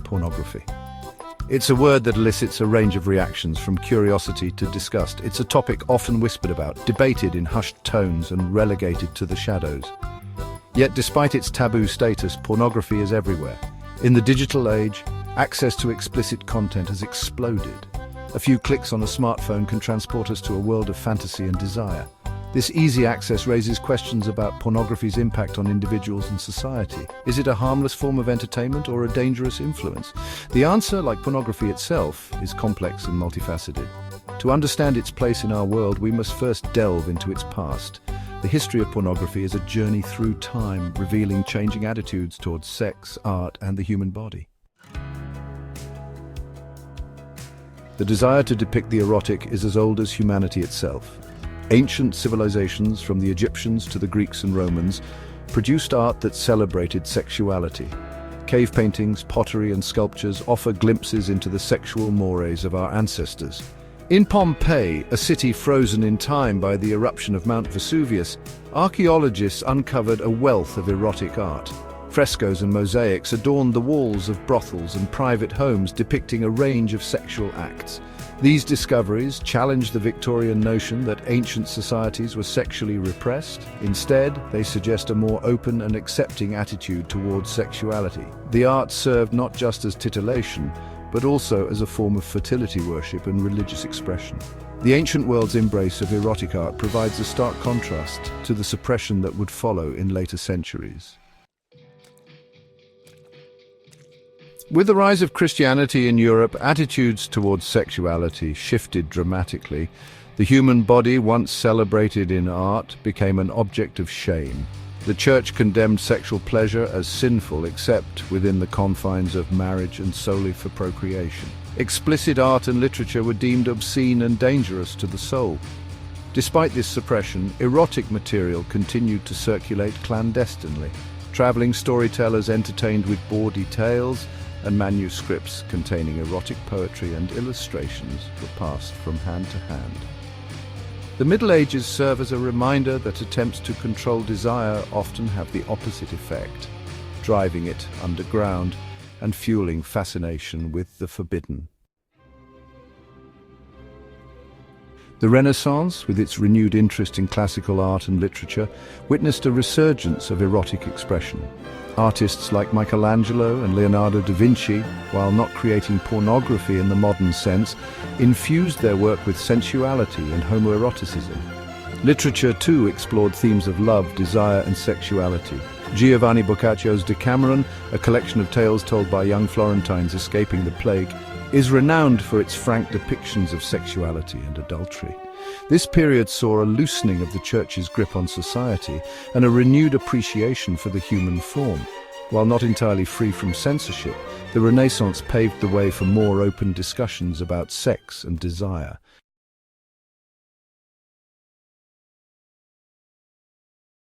pornography. It's a word that elicits a range of reactions from curiosity to disgust. It's a topic often whispered about, debated in hushed tones and relegated to the shadows. Yet despite its taboo status, pornography is everywhere. In the digital age, access to explicit content has exploded. A few clicks on a smartphone can transport us to a world of fantasy and desire. This easy access raises questions about pornography's impact on individuals and society. Is it a harmless form of entertainment or a dangerous influence? The answer, like pornography itself, is complex and multifaceted. To understand its place in our world, we must first delve into its past. The history of pornography is a journey through time, revealing changing attitudes towards sex, art, and the human body. The desire to depict the erotic is as old as humanity itself. Ancient civilizations, from the Egyptians to the Greeks and Romans, produced art that celebrated sexuality. Cave paintings, pottery, and sculptures offer glimpses into the sexual mores of our ancestors. In Pompeii, a city frozen in time by the eruption of Mount Vesuvius, archaeologists uncovered a wealth of erotic art. Frescoes and mosaics adorned the walls of brothels and private homes, depicting a range of sexual acts. These discoveries challenged the Victorian notion that ancient societies were sexually repressed. Instead, they suggest a more open and accepting attitude towards sexuality. The art served not just as titillation, but also as a form of fertility worship and religious expression. The ancient world's embrace of erotic art provides a stark contrast to the suppression that would follow in later centuries. With the rise of Christianity in Europe, attitudes towards sexuality shifted dramatically. The human body, once celebrated in art, became an object of shame. The Church condemned sexual pleasure as sinful except within the confines of marriage and solely for procreation. Explicit art and literature were deemed obscene and dangerous to the soul. Despite this suppression, erotic material continued to circulate clandestinely. Traveling storytellers entertained with bawdy tales, and manuscripts containing erotic poetry and illustrations were passed from hand to hand. The Middle Ages serve as a reminder that attempts to control desire often have the opposite effect, driving it underground and fueling fascination with the forbidden. The Renaissance, with its renewed interest in classical art and literature, witnessed a resurgence of erotic expression. Artists like Michelangelo and Leonardo da Vinci, while not creating pornography in the modern sense, infused their work with sensuality and homoeroticism. Literature, too, explored themes of love, desire, and sexuality. Giovanni Boccaccio's Decameron, a collection of tales told by young Florentines escaping the plague, is renowned for its frank depictions of sexuality and adultery. This period saw a loosening of the Church's grip on society and a renewed appreciation for the human form. While not entirely free from censorship, the Renaissance paved the way for more open discussions about sex and desire.